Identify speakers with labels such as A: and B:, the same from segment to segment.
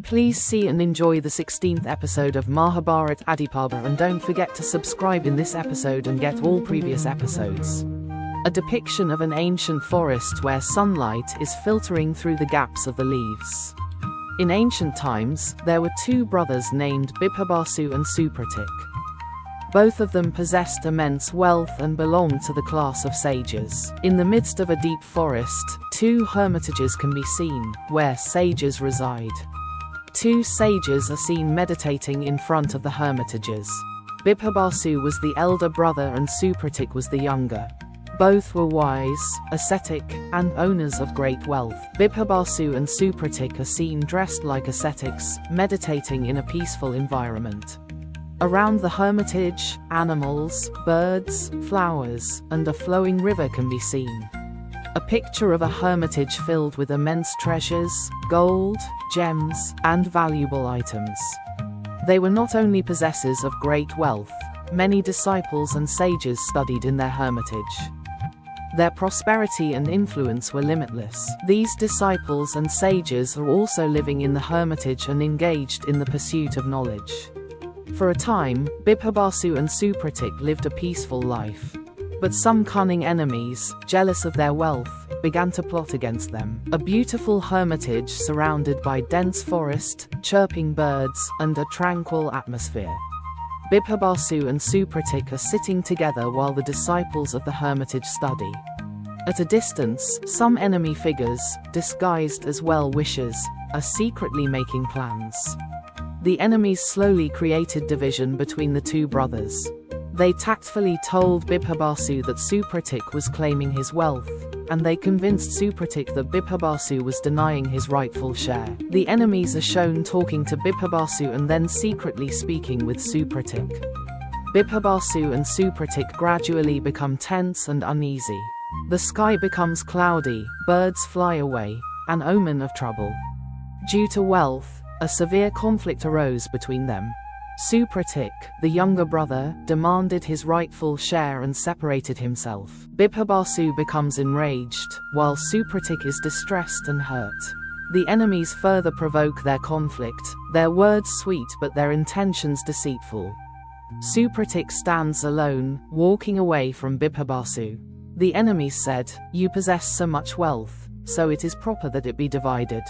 A: Please see and enjoy the 16th episode of Mahabharata Adipaba, and don't forget to subscribe in this episode and get all previous episodes. A depiction of an ancient forest where sunlight is filtering through the gaps of the leaves. In ancient times, there were two brothers named Bibhabasu and Supratik. Both of them possessed immense wealth and belonged to the class of sages. In the midst of a deep forest, two hermitages can be seen, where sages reside. Two sages are seen meditating in front of the hermitages. Bibhabasu was the elder brother and Supratik was the younger. Both were wise, ascetic, and owners of great wealth. Bibhabasu and Supratik are seen dressed like ascetics, meditating in a peaceful environment. Around the hermitage, animals, birds, flowers, and a flowing river can be seen. A picture of a hermitage filled with immense treasures, gold, gems, and valuable items. They were not only possessors of great wealth, many disciples and sages studied in their hermitage. Their prosperity and influence were limitless. These disciples and sages are also living in the hermitage and engaged in the pursuit of knowledge. For a time, Bibhabasu and Supratik lived a peaceful life. But some cunning enemies, jealous of their wealth, began to plot against them. A beautiful hermitage surrounded by dense forest, chirping birds, and a tranquil atmosphere. Bibhabasu and Supratik are sitting together while the disciples of the hermitage study. At a distance, some enemy figures, disguised as well-wishers, are secretly making plans. The enemies slowly created division between the two brothers. They tactfully told Bibhabasu that Supratik was claiming his wealth, and they convinced Supratik that Bibhabasu was denying his rightful share. The enemies are shown talking to Bibhabasu and then secretly speaking with Supratik. Bibhabasu and Supratik gradually become tense and uneasy. The sky becomes cloudy, birds fly away, an omen of trouble. Due to wealth, a severe conflict arose between them. Supratik, the younger brother, demanded his rightful share and separated himself. Bibhabasu becomes enraged, while Supratik is distressed and hurt. The enemies further provoke their conflict, their words sweet but their intentions deceitful. Supratik stands alone, walking away from Bibhabasu. The enemies said, "You possess so much wealth, so it is proper that it be divided.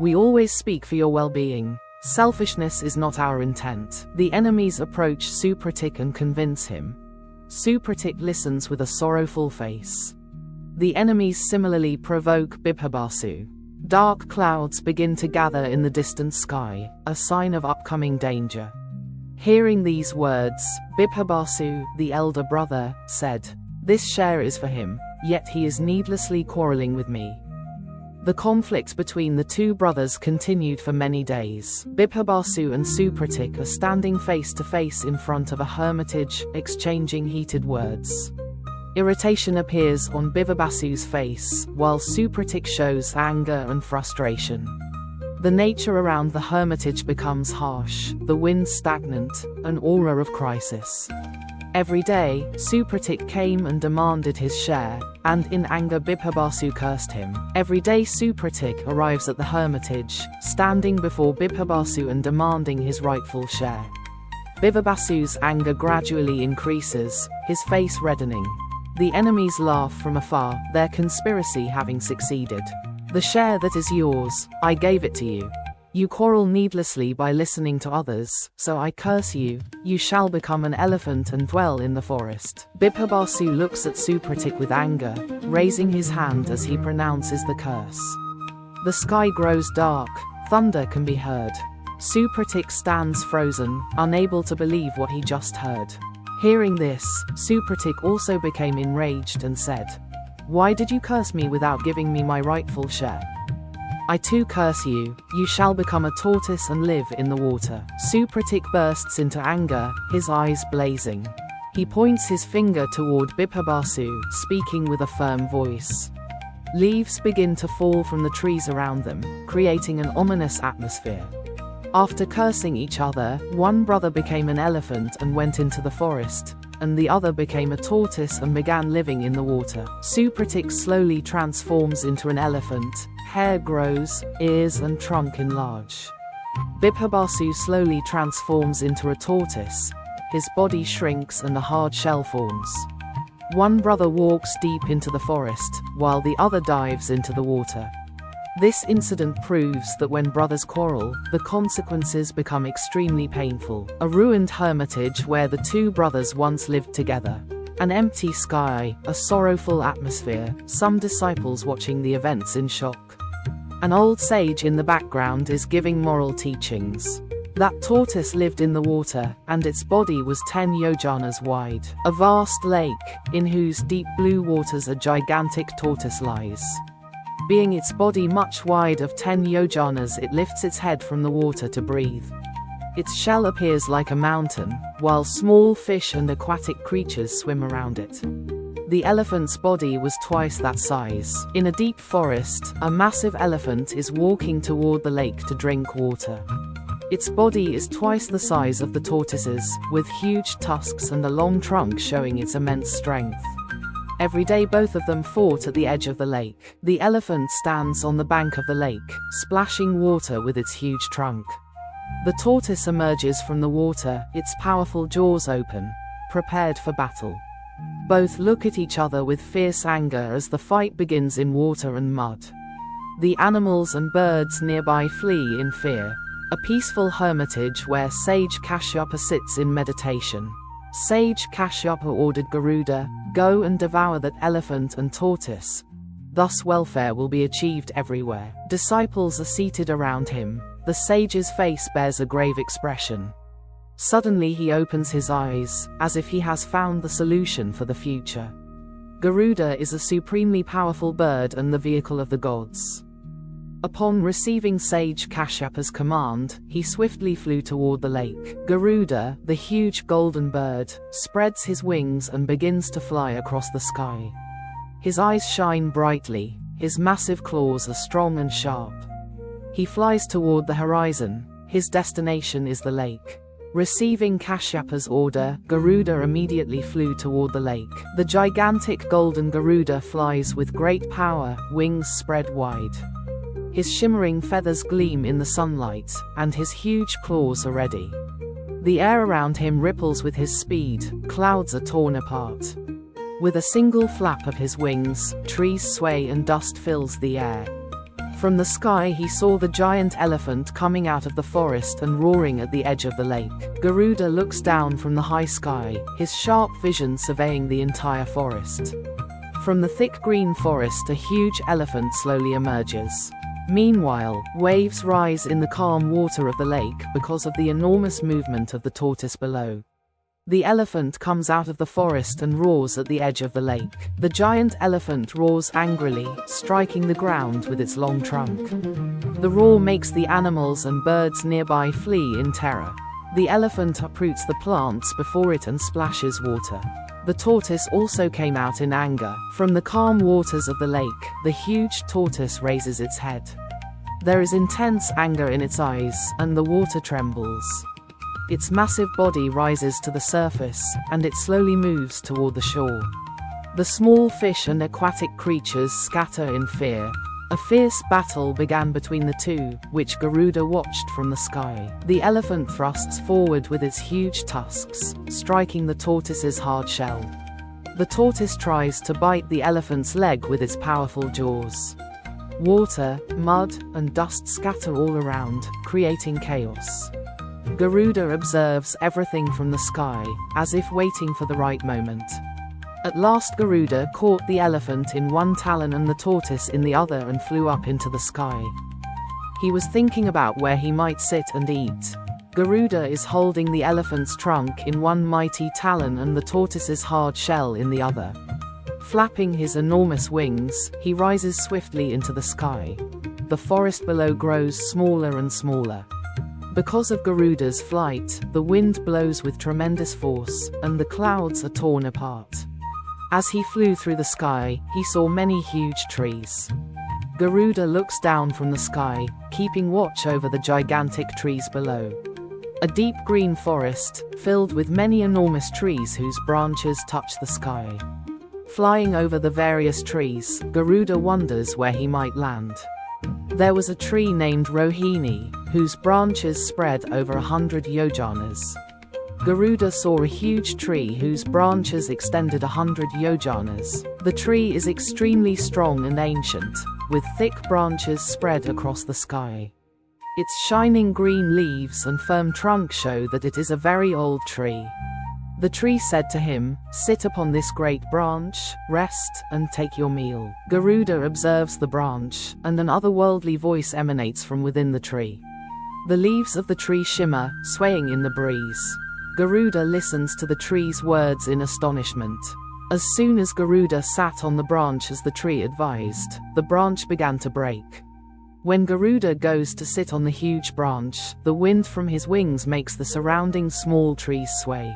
A: We always speak for your well-being. Selfishness is not our intent." The enemies approach Supratik and convince him. Supratik listens with a sorrowful face. The enemies similarly provoke Bibhabasu. Dark clouds begin to gather in the distant sky, a sign of upcoming danger. Hearing these words, Bibhabasu, the elder brother, said, "This share is for him, yet he is needlessly quarreling with me." The conflict between the two brothers continued for many days. Bibhabasu and Supratik are standing face to face in front of a hermitage, exchanging heated words. Irritation appears on Bibhabasu's face, while Supratik shows anger and frustration. The nature around the hermitage becomes harsh, the wind stagnant, an aura of crisis. Every day, Supratik came and demanded his share, and in anger Bibhabasu cursed him. Every day Supratik arrives at the hermitage, standing before Bibhabasu and demanding his rightful share. Bibhabasu's anger gradually increases, his face reddening. The enemies laugh from afar, their conspiracy having succeeded. "The share that is yours, I gave it to you. You quarrel needlessly by listening to others, so I curse you. You shall become an elephant and dwell in the forest." Bibhabasu looks at Supratik with anger, raising his hand as he pronounces the curse. The sky grows dark, thunder can be heard. Supratik stands frozen, unable to believe what he just heard. Hearing this, Supratik also became enraged and said, "Why did you curse me without giving me my rightful share? I too curse you, you shall become a tortoise and live in the water." Supratik bursts into anger, his eyes blazing. He points his finger toward Bibhabasu, speaking with a firm voice. Leaves begin to fall from the trees around them, creating an ominous atmosphere. After cursing each other, one brother became an elephant and went into the forest, and the other became a tortoise and began living in the water. Supratik slowly transforms into an elephant, hair grows, ears and trunk enlarge. Bibhabasu slowly transforms into a tortoise. His body shrinks and a hard shell forms. One brother walks deep into the forest, while the other dives into the water. This incident proves that when brothers quarrel, the consequences become extremely painful. A ruined hermitage where the two brothers once lived together. An empty sky, a sorrowful atmosphere, some disciples watching the events in shock. An old sage in the background is giving moral teachings. That tortoise lived in the water, and its body was 10 yojanas wide. A vast lake, in whose deep blue waters a gigantic tortoise lies. Being its body much wide of 10 yojanas, it lifts its head from the water to breathe. Its shell appears like a mountain, while small fish and aquatic creatures swim around it. The elephant's body was twice that size. In a deep forest, a massive elephant is walking toward the lake to drink water. Its body is twice the size of the tortoise's, with huge tusks and a long trunk showing its immense strength. Every day both of them fought at the edge of the lake. The elephant stands on the bank of the lake, splashing water with its huge trunk. The tortoise emerges from the water, its powerful jaws open, prepared for battle. Both look at each other with fierce anger as the fight begins in water and mud. The animals and birds nearby flee in fear. A peaceful hermitage where Sage Kashyapa sits in meditation. Sage Kashyapa ordered Garuda, "Go and devour that elephant and tortoise. Thus welfare will be achieved everywhere." Disciples are seated around him. The sage's face bears a grave expression. Suddenly he opens his eyes, as if he has found the solution for the future. Garuda is a supremely powerful bird and the vehicle of the gods. Upon receiving Sage Kashyapa's command, he swiftly flew toward the lake. Garuda, the huge golden bird, spreads his wings and begins to fly across the sky. His eyes shine brightly, his massive claws are strong and sharp. He flies toward the horizon. His destination is the lake. Receiving Kashyapa's order, Garuda immediately flew toward the lake. The gigantic golden Garuda flies with great power, wings spread wide. His shimmering feathers gleam in the sunlight, and his huge claws are ready. The air around him ripples with his speed, clouds are torn apart. With a single flap of his wings, trees sway and dust fills the air. From the sky he saw the giant elephant coming out of the forest and roaring at the edge of the lake. Garuda looks down from the high sky, his sharp vision surveying the entire forest. From the thick green forest a huge elephant slowly emerges. Meanwhile, waves rise in the calm water of the lake because of the enormous movement of the tortoise below. The elephant comes out of the forest and roars at the edge of the lake. The giant elephant roars angrily, striking the ground with its long trunk. The roar makes the animals and birds nearby flee in terror. The elephant uproots the plants before it and splashes water. The tortoise also came out in anger. From the calm waters of the lake, the huge tortoise raises its head. There is intense anger in its eyes, and the water trembles. Its massive body rises to the surface, and it slowly moves toward the shore. The small fish and aquatic creatures scatter in fear. A fierce battle began between the two, which Garuda watched from the sky. The elephant thrusts forward with its huge tusks, striking the tortoise's hard shell. The tortoise tries to bite the elephant's leg with its powerful jaws. Water, mud, and dust scatter all around, creating chaos. Garuda observes everything from the sky, as if waiting for the right moment. At last Garuda caught the elephant in one talon and the tortoise in the other and flew up into the sky. He was thinking about where he might sit and eat. Garuda is holding the elephant's trunk in one mighty talon and the tortoise's hard shell in the other. Flapping his enormous wings, he rises swiftly into the sky. The forest below grows smaller and smaller. Because of Garuda's flight, the wind blows with tremendous force, and the clouds are torn apart. As he flew through the sky, he saw many huge trees. Garuda looks down from the sky, keeping watch over the gigantic trees below. A deep green forest, filled with many enormous trees whose branches touch the sky. Flying over the various trees, Garuda wonders where he might land. There was a tree named Rohini, whose branches spread over 100 yojanas. Garuda saw a huge tree whose branches extended 100 yojanas. The tree is extremely strong and ancient, with thick branches spread across the sky. Its shining green leaves and firm trunk show that it is a very old tree. The tree said to him, "Sit upon this great branch, rest, and take your meal." Garuda observes the branch, and an otherworldly voice emanates from within the tree. The leaves of the tree shimmer, swaying in the breeze. Garuda listens to the tree's words in astonishment. As soon as Garuda sat on the branch as the tree advised, the branch began to break. When Garuda goes to sit on the huge branch, the wind from his wings makes the surrounding small trees sway.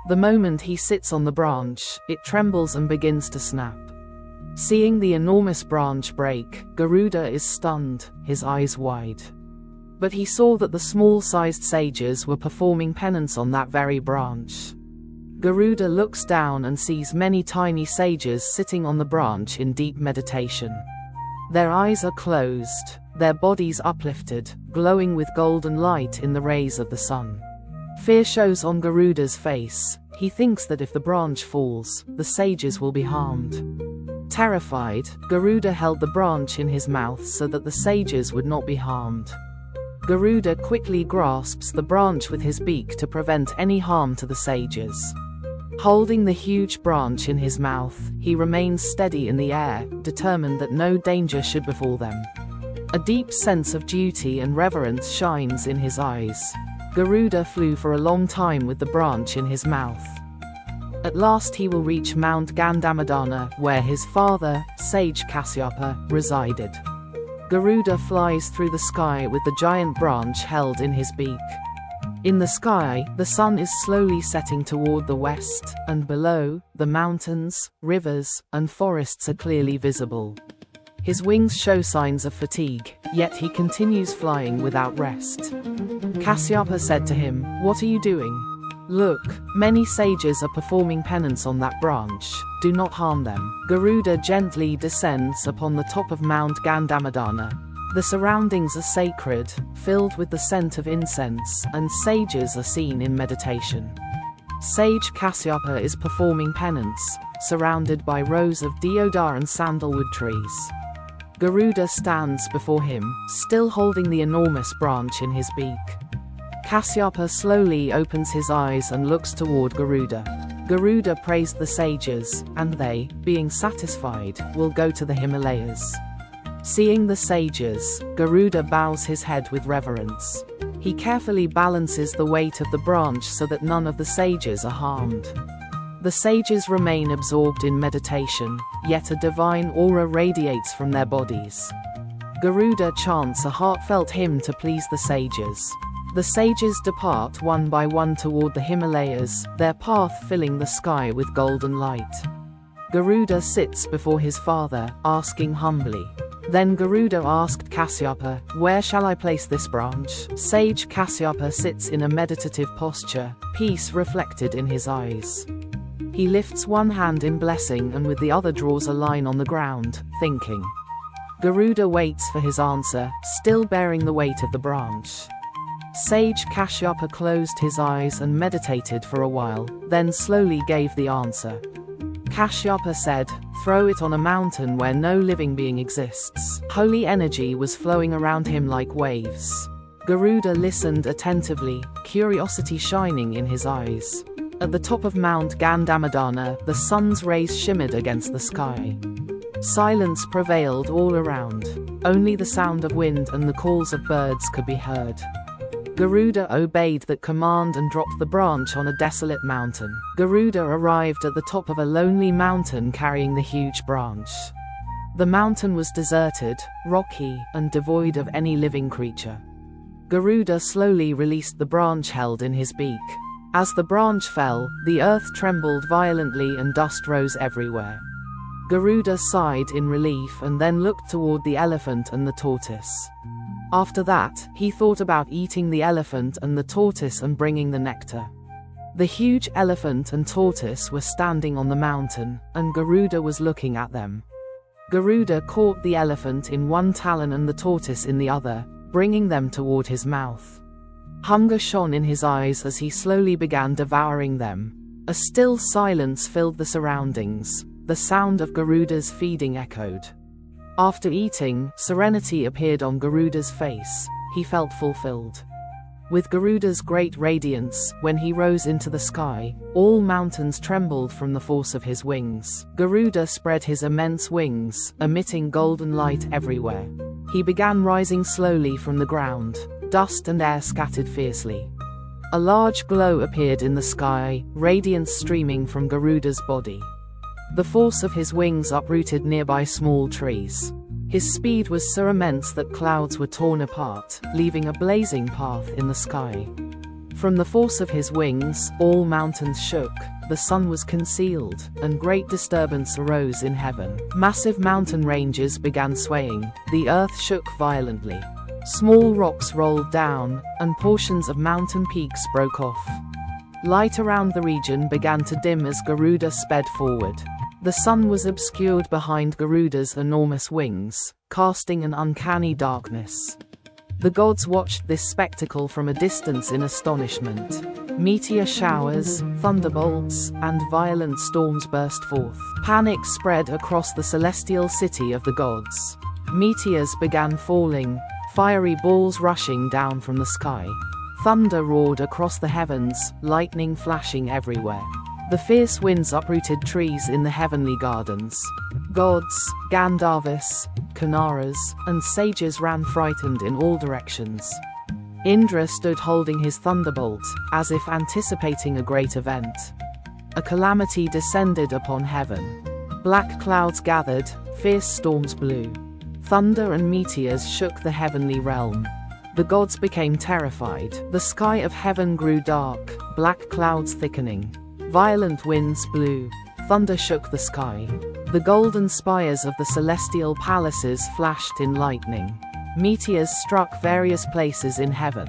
A: The moment he sits on the branch, it trembles and begins to snap. Seeing the enormous branch break, Garuda is stunned, his eyes wide. But he saw that the small-sized sages were performing penance on that very branch. Garuda looks down and sees many tiny sages sitting on the branch in deep meditation. Their eyes are closed, their bodies uplifted, glowing with golden light in the rays of the sun. Fear shows on Garuda's face. He thinks that if the branch falls, the sages will be harmed. Terrified, Garuda held the branch in his mouth so that the sages would not be harmed. Garuda quickly grasps the branch with his beak to prevent any harm to the sages. Holding the huge branch in his mouth, he remains steady in the air, determined that no danger should befall them. A deep sense of duty and reverence shines in his eyes. Garuda flew for a long time with the branch in his mouth. At last he will reach Mount Gandhamadana, where his father, sage Kasyapa, resided. Garuda flies through the sky with the giant branch held in his beak. In the sky, the sun is slowly setting toward the west, and below, the mountains, rivers, and forests are clearly visible. His wings show signs of fatigue, yet he continues flying without rest. Kasyapa said to him, "What are you doing?" "Look, many sages are performing penance on that branch. Do not harm them." Garuda gently descends upon the top of Mount Gandhamadana. The surroundings are sacred, filled with the scent of incense, and sages are seen in meditation. Sage Kasyapa is performing penance, surrounded by rows of deodar and sandalwood trees. Garuda stands before him, still holding the enormous branch in his beak. Kasyapa slowly opens his eyes and looks toward Garuda. Garuda praised the sages, and they, being satisfied, will go to the Himalayas. Seeing the sages, Garuda bows his head with reverence. He carefully balances the weight of the branch so that none of the sages are harmed. The sages remain absorbed in meditation, yet a divine aura radiates from their bodies. Garuda chants a heartfelt hymn to please the sages. The sages depart one by one toward the Himalayas, their path filling the sky with golden light. Garuda sits before his father, asking humbly. Then Garuda asked Kasyapa, "Where shall I place this branch?" Sage Kasyapa sits in a meditative posture, peace reflected in his eyes. He lifts one hand in blessing and with the other draws a line on the ground, thinking. Garuda waits for his answer, still bearing the weight of the branch. Sage Kasyapa closed his eyes and meditated for a while, then slowly gave the answer. Kasyapa said, "Throw it on a mountain where no living being exists." Holy energy was flowing around him like waves. Garuda listened attentively, curiosity shining in his eyes. At the top of Mount Gandhamadana, the sun's rays shimmered against the sky. Silence prevailed all around. Only the sound of wind and the calls of birds could be heard. Garuda obeyed that command and dropped the branch on a desolate mountain. Garuda arrived at the top of a lonely mountain carrying the huge branch. The mountain was deserted, rocky, and devoid of any living creature. Garuda slowly released the branch held in his beak. As the branch fell, the earth trembled violently and dust rose everywhere. Garuda sighed in relief and then looked toward the elephant and the tortoise. After that, he thought about eating the elephant and the tortoise and bringing the nectar. The huge elephant and tortoise were standing on the mountain, and Garuda was looking at them. Garuda caught the elephant in one talon and the tortoise in the other, bringing them toward his mouth. Hunger shone in his eyes as he slowly began devouring them. A still silence filled the surroundings. The sound of Garuda's feeding echoed. After eating, serenity appeared on Garuda's face. He felt fulfilled. With Garuda's great radiance, when he rose into the sky, all mountains trembled from the force of his wings. Garuda spread his immense wings, emitting golden light everywhere. He began rising slowly from the ground. Dust and air scattered fiercely. A large glow appeared in the sky, radiance streaming from Garuda's body. The force of his wings uprooted nearby small trees. His speed was so immense that clouds were torn apart, leaving a blazing path in the sky. From the force of his wings, all mountains shook, the sun was concealed, and great disturbance arose in heaven. Massive mountain ranges began swaying, the earth shook violently. Small rocks rolled down, and portions of mountain peaks broke off. Light around the region began to dim as Garuda sped forward. The sun was obscured behind Garuda's enormous wings, casting an uncanny darkness. The gods watched this spectacle from a distance in astonishment. Meteor showers, thunderbolts, and violent storms burst forth. Panic spread across the celestial city of the gods. Meteors began falling, fiery balls rushing down from the sky. Thunder roared across the heavens, lightning flashing everywhere. The fierce winds uprooted trees in the heavenly gardens. Gods, Gandharvas, Kinnaras, and sages ran frightened in all directions. Indra stood holding his thunderbolt, as if anticipating a great event. A calamity descended upon heaven. Black clouds gathered, fierce storms blew. Thunder and meteors shook the heavenly realm. The gods became terrified. The sky of heaven grew dark, black clouds thickening. Violent winds blew, thunder shook the sky. The golden spires of the celestial palaces flashed in lightning. Meteors struck various places in heaven.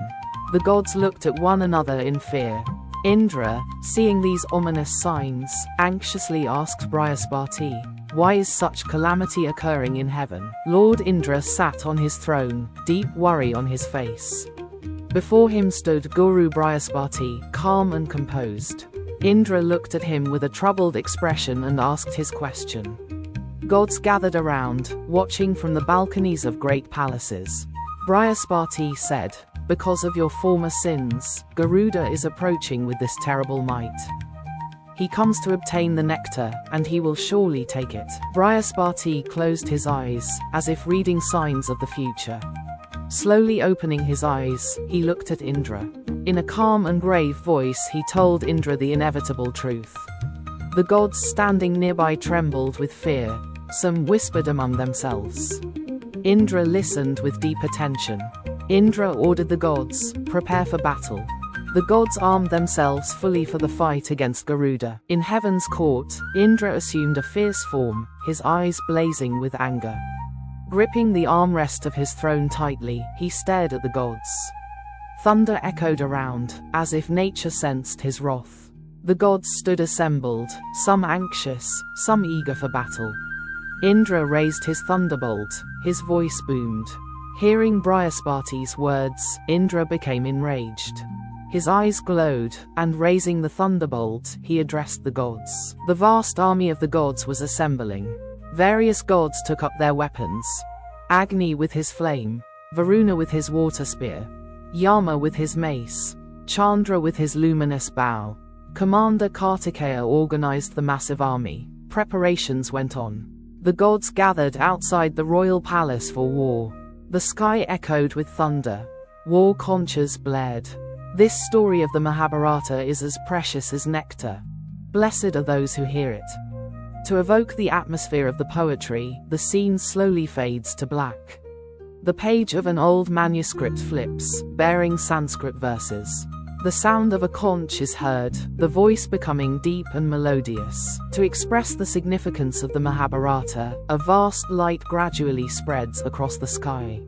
A: The gods looked at one another in fear. Indra, seeing these ominous signs, anxiously asked Brihaspati, "Why is such calamity occurring in heaven?" Lord Indra sat on his throne, deep worry on his face. Before him stood Guru Brihaspati, calm and composed. Indra looked at him with a troubled expression and asked his question. Gods gathered around, watching from the balconies of great palaces. Brihaspati said, "Because of your former sins, Garuda is approaching with this terrible might. He comes to obtain the nectar, and he will surely take it." Brihaspati closed his eyes, as if reading signs of the future. Slowly opening his eyes, he looked at Indra. In a calm and grave voice he told Indra the inevitable truth. The gods standing nearby trembled with fear. Some whispered among themselves. Indra listened with deep attention. Indra ordered the gods, "Prepare for battle." The gods armed themselves fully for the fight against Garuda. In heaven's court, Indra assumed a fierce form, his eyes blazing with anger. Gripping the armrest of his throne tightly, he stared at the gods. Thunder echoed around, as if nature sensed his wrath. The gods stood assembled, some anxious, some eager for battle. Indra raised his thunderbolt, his voice boomed. Hearing Brihaspati's words, Indra became enraged. His eyes glowed, and raising the thunderbolt, he addressed the gods. The vast army of the gods was assembling. Various gods took up their weapons. Agni with his flame, Varuna with his water spear, Yama with his mace, Chandra with his luminous bow. Commander Kartikeya organized the massive army. Preparations went on. The gods gathered outside the royal palace for war. The sky echoed with thunder. War conches blared. This story of the Mahabharata is as precious as nectar. Blessed are those who hear it. To evoke the atmosphere of the poetry, the scene slowly fades to black. The page of an old manuscript flips, bearing Sanskrit verses. The sound of a conch is heard, the voice becoming deep and melodious. To express the significance of the Mahabharata, a vast light gradually spreads across the sky.